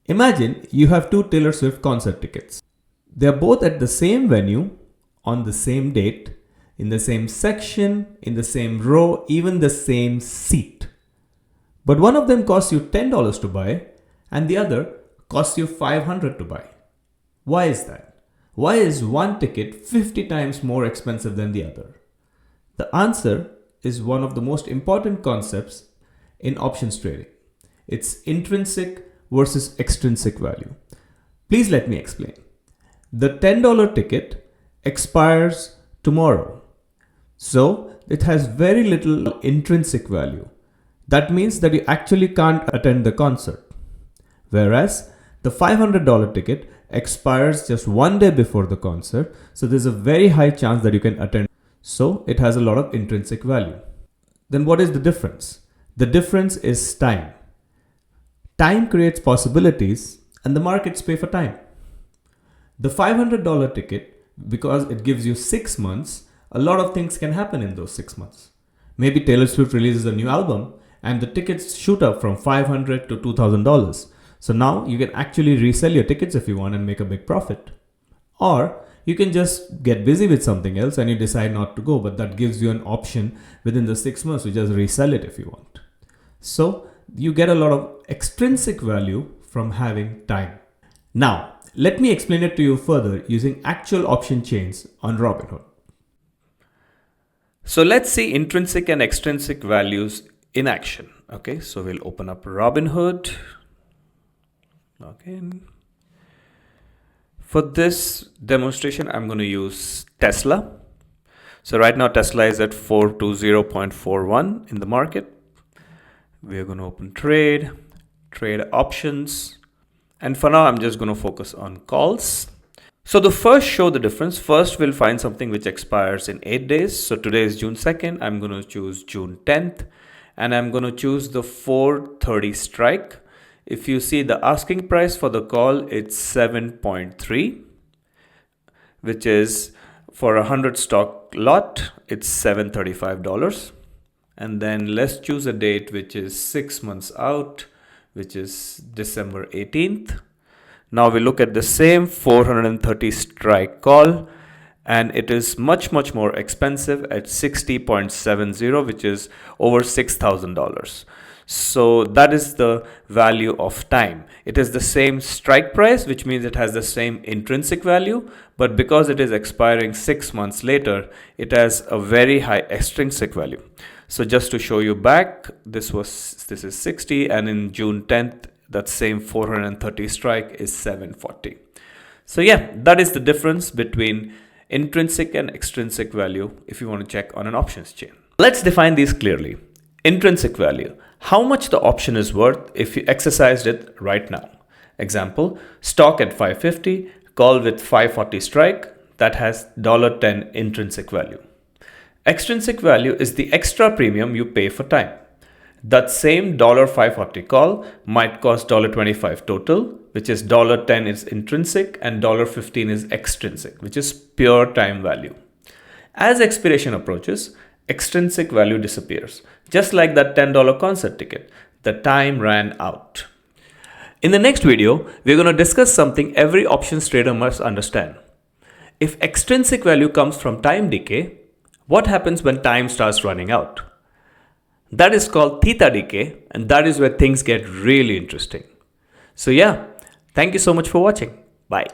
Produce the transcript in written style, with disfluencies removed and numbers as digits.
Imagine you have two Taylor Swift concert tickets. They are both at the same venue, on the same date, in the same section, in the same row, even the same seat. But one of them costs you $10 to buy and the other costs you $500 to buy. Why is that? Why is one ticket 50 times more expensive than the other? The answer is one of the most important concepts in options trading. It's intrinsic versus extrinsic value. Please let me explain. The $10 ticket expires tomorrow. So it has very little intrinsic value. That means that you actually can't attend the concert. Whereas the $500 ticket expires just one day before the concert. So there's a very high chance that you can attend. So it has a lot of intrinsic value. Then what is the difference? The difference is time. Time creates possibilities and the markets pay for time. The $500 ticket, because it gives you 6 months, a lot of things can happen in those 6 months. Maybe Taylor Swift releases a new album and the tickets shoot up from $500 to $2,000. So now you can actually resell your tickets if you want and make a big profit. Or you can just get busy with something else and you decide not to go, but that gives you an option within the 6 months to just resell it if you want. So you get a lot of extrinsic value from having time. Now, let me explain it to you further using actual option chains on Robinhood. So let's see intrinsic and extrinsic values in action. Okay, so we'll open up Robinhood. Okay. For this demonstration, I'm going to use Tesla. So right now Tesla is at 420.41 in the market. We are going to open trade options. And for now, I'm just going to focus on calls. So the first show the difference. First, we'll find something which expires in 8 days. So today is June 2nd. I'm going to choose June 10th. And I'm going to choose the 430 strike. If you see the asking price for the call, it's 7.3, which is for a 100 stock lot, it's $735. And then let's choose a date which is 6 months out, which is December 18th. Now we look at the same 430 strike call, and it is much more expensive at 60.70, which is over $6,000. So that is the value of time. It is the same strike price, which means it has the same intrinsic value, but because it is expiring 6 months later, it has a very high extrinsic value. So just to show you back, this is 60, and in June 10th, that same 430 strike is 740. So yeah, that is the difference between intrinsic and extrinsic value if you want to check on an options chain. Let's define these clearly. Intrinsic value, how much the option is worth if you exercised it right now. Example, stock at 550, call with 540 strike, that has $10 intrinsic value. Extrinsic value is the extra premium you pay for time. That same $540 call might cost $25 total, which is $10 is intrinsic and $15 is extrinsic, which is pure time value. As expiration approaches, extrinsic value disappears. Just like that $10 concert ticket, the time ran out. In the next video, we're going to discuss something every options trader must understand. If extrinsic value comes from time decay, what happens when time starts running out? That is called theta decay, and that is where things get really interesting. So yeah, thank you so much for watching. Bye.